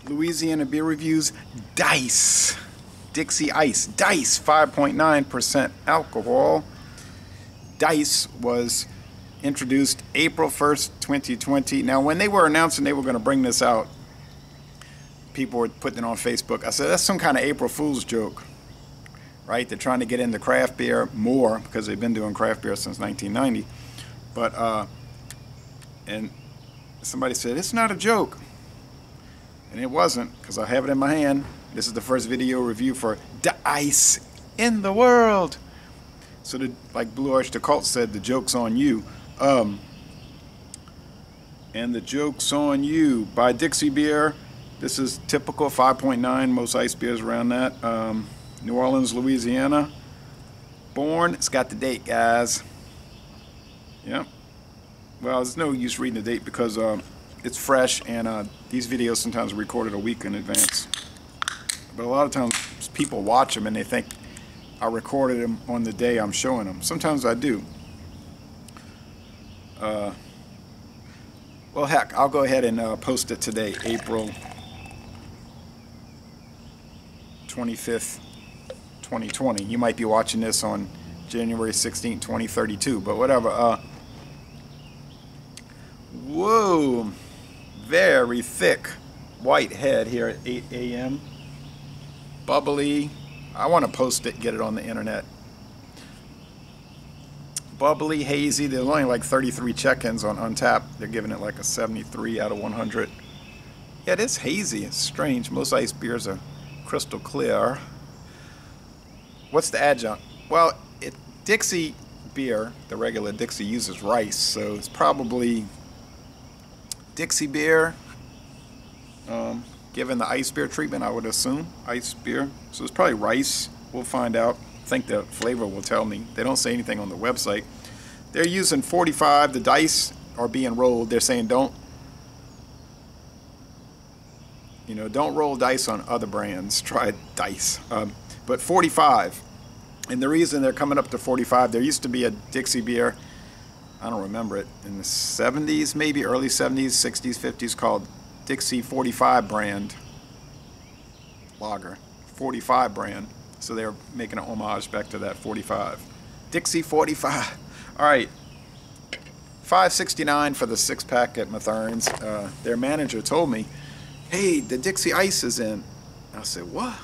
Louisiana beer reviews. Dice. Dixie Ice. Dice, 5.9% alcohol. Dice was introduced April 1st, 2020. Now, when they were announcing they were going to bring this out, people were putting it on Facebook. I said, that's some kind of April Fool's joke, right? They're trying to get into craft beer more because they've been doing craft beer since 1990. But, and somebody said, it's not a joke. And it wasn't, because I have it in my hand. This is the first video review for Dice in the world. So, like Blue Arch the Cult said, the joke's on you. And the joke's on you. By Dixie Beer. This is typical 5.9. Most ice beers around that. New Orleans, Louisiana. Born. It's got the date, guys. Yep. Well, there's no use reading the date because it's fresh, and these videos sometimes are recorded a week in advance. But a lot of times people watch them and they think I recorded them on the day I'm showing them. Sometimes I do. Well, heck, I'll go ahead and post it today, April 25th, 2020. You might be watching this on January 16th, 2032, but whatever. Whoa, very thick white head here at 8 a.m. Bubbly. I want to post it, get it on the internet. Bubbly, hazy. There's only like 33 check-ins on Untapped. They're giving it like a 73 out of 100. Yeah, it is hazy. It's strange. Most ice beers are crystal clear. What's the adjunct? Well, Dixie beer, the regular Dixie, uses rice, so it's probably Dixie beer, given the ice beer treatment, I would assume. Ice beer. So it's probably rice. We'll find out. I think the flavor will tell me. They don't say anything on the website. They're using 45. The dice are being rolled. They're saying don't roll dice on other brands. Try Dice. But 45. And the reason they're coming up to 45, there used to be a Dixie beer, I don't remember it, in the 70s, maybe early 70s, 60s, 50s, called Dixie 45 brand lager. 45 brand. So they're making a homage back to that 45. Dixie 45. All right. $5.69 for the 6-pack at Mathern's. Their manager told me, hey, the Dixie Ice is in. I said, what?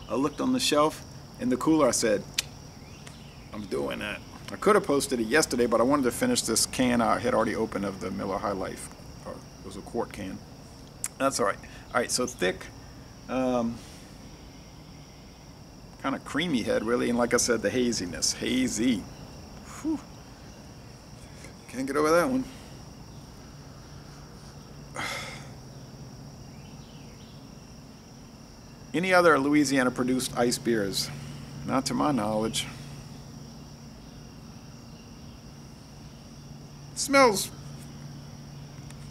I looked on the shelf in the cooler. I said, I'm doing that. I could have posted it yesterday, but I wanted to finish this can I had already opened of the Miller High Life. It was a quart can. That's all right. All right, so thick, kind of creamy head, really. And like I said, the haziness. Hazy. Whew. Can't get over that one. Any other Louisiana-produced ice beers? Not to my knowledge. It smells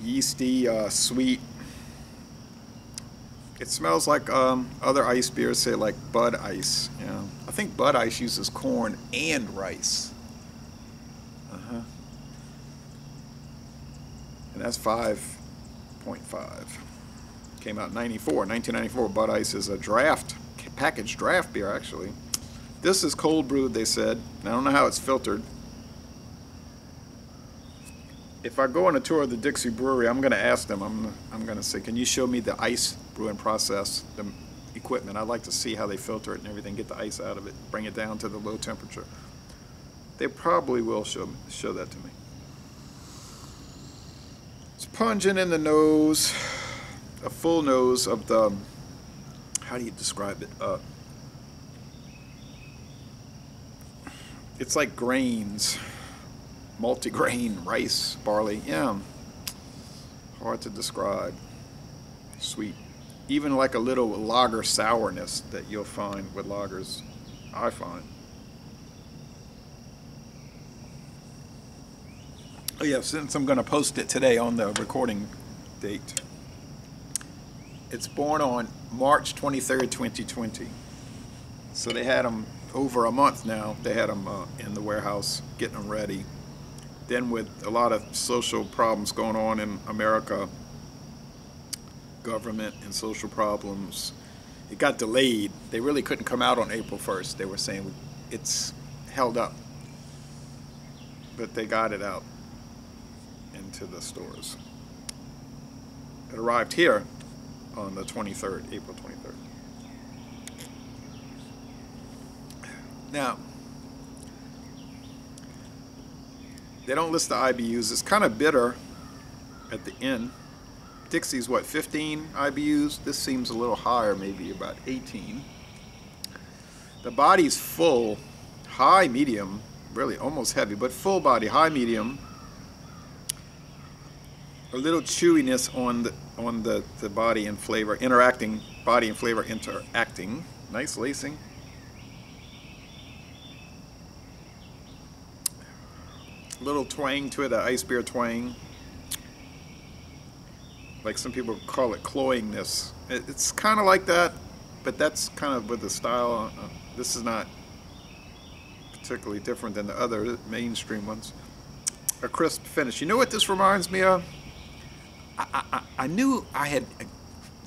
yeasty, sweet. It smells like other ice beers, say like Bud Ice. Yeah, I think Bud Ice uses corn and rice. And that's 5.5. Came out in 1994. Bud Ice is a packaged draft beer, actually. This is cold brewed, they said. I don't know how it's filtered. If I go on a tour of the Dixie Brewery, I'm going to ask them. I'm going to say, can you show me the ice brewing process, the equipment? I'd like to see how they filter it and everything, get the ice out of it, bring it down to the low temperature. They probably will show that to me. It's pungent in the nose, a full nose of the, how do you describe it? It's like grains. Multi-grain, rice, barley, yeah. Hard to describe. Sweet. Even like a little lager sourness that you'll find with lagers, I find. Oh yeah, since I'm going to post it today on the recording date. It's born on March 23rd, 2020. So they had them over a month now. They had them in the warehouse, getting them ready. Then with a lot of social problems going on in America, government and social problems. It got delayed. They really couldn't come out on April 1st. They were saying it's held up. But they got it out into the stores. It arrived here on the 23rd, April 23rd. Now, they don't list the IBUs. It's kind of bitter at the end. Dixie's what, 15 IBUs? This seems a little higher, maybe about 18. The body's full, high, medium, really almost heavy, but full body, high, medium. A little chewiness on the body and flavor, body and flavor interacting. Nice lacing. Little twang to it, an ice beer twang. Like some people call it cloyingness. It's kind of like that, but that's kind of with the style. This is not particularly different than the other mainstream ones. A crisp finish. You know what this reminds me of? I knew I had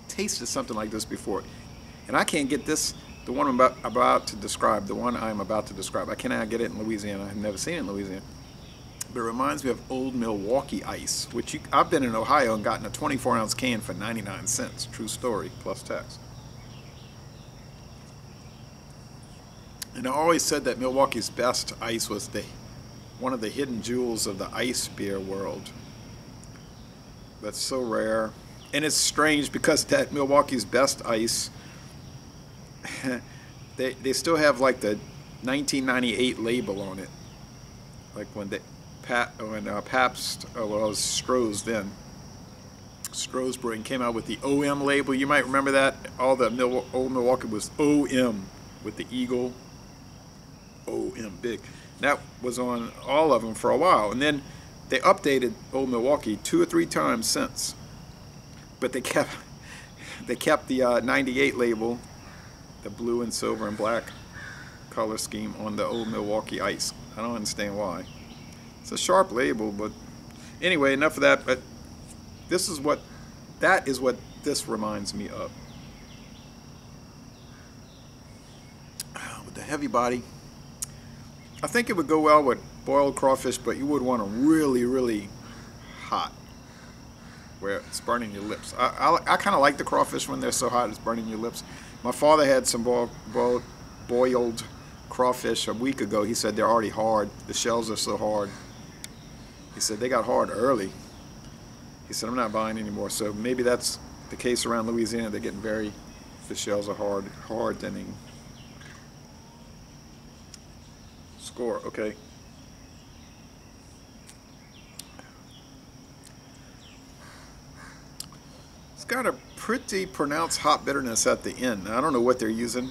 tasted something like this before, and I can't get this, the one I'm about to describe, the one I'm about to describe. I cannot get it in Louisiana. I've never seen it in Louisiana. But it reminds me of Old Milwaukee Ice, which I've been in Ohio and gotten a 24-ounce can for 99 cents. True story, plus tax. And I always said that Milwaukee's best ice was one of the hidden jewels of the ice beer world. That's so rare. And it's strange because that Milwaukee's best ice, they still have like the 1998 label on it. Like when Pabst, well, it was Stroh's then. Stroh's Brewing came out with the OM label. You might remember that. All the Old Milwaukee was OM with the eagle. OM, big. That was on all of them for a while. And then they updated Old Milwaukee 2 or 3 times since. But they kept the 98 label, the blue and silver and black color scheme on the Old Milwaukee Ice. I don't understand why. It's a sharp label, but anyway, enough of that. But that is what this reminds me of. With the heavy body, I think it would go well with boiled crawfish, but you would want them really, really hot, where it's burning your lips. I kind of like the crawfish when they're so hot it's burning your lips. My father had some boiled crawfish a week ago. He said they're already hard. The shells are so hard. He said they got hard early. He said I'm not buying anymore. So maybe that's the case around Louisiana. They're getting the shells are hardening. Score, okay. It's got a pretty pronounced hop bitterness at the end. I don't know what they're using.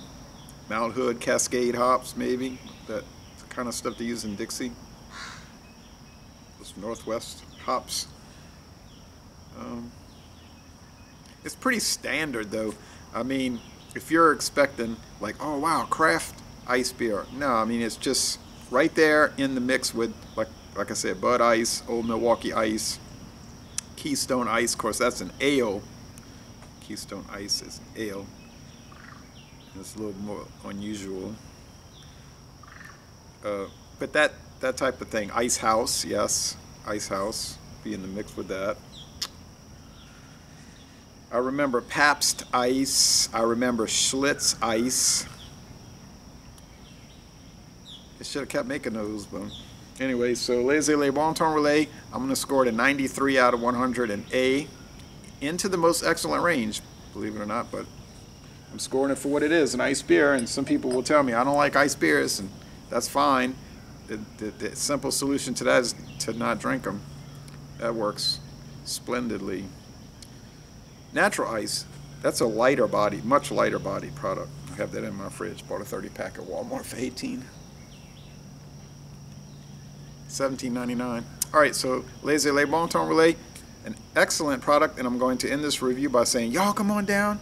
Mount Hood, Cascade hops, maybe. That kind of stuff they use in Dixie. Those Northwest hops. It's pretty standard, though. I mean, if you're expecting, like, oh, wow, craft ice beer. No, I mean, it's just right there in the mix with, like I said, Bud Ice, Old Milwaukee Ice, Keystone Ice. Of course, that's an ale. Keystone Ice is an ale. It's a little more unusual. But that type of thing. Ice House, yes. Ice House. Be in the mix with that. I remember Pabst Ice. I remember Schlitz Ice. They should have kept making those, but anyway, so Les Bon Ton Relais, I'm going to score it a 93 out of 100, an A, into the most excellent range, believe it or not, but I'm scoring it for what it is, an ice beer, and some people will tell me I don't like ice beers, and that's fine. The simple solution to that is to not drink them. That works splendidly. Natural ice, that's a lighter body, much lighter body product. I have that in my fridge. Bought a 30-pack at Walmart for $17.99. All right, so Les Bon Ton Relais, an excellent product, and I'm going to end this review by saying, y'all come on down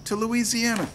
to Louisiana.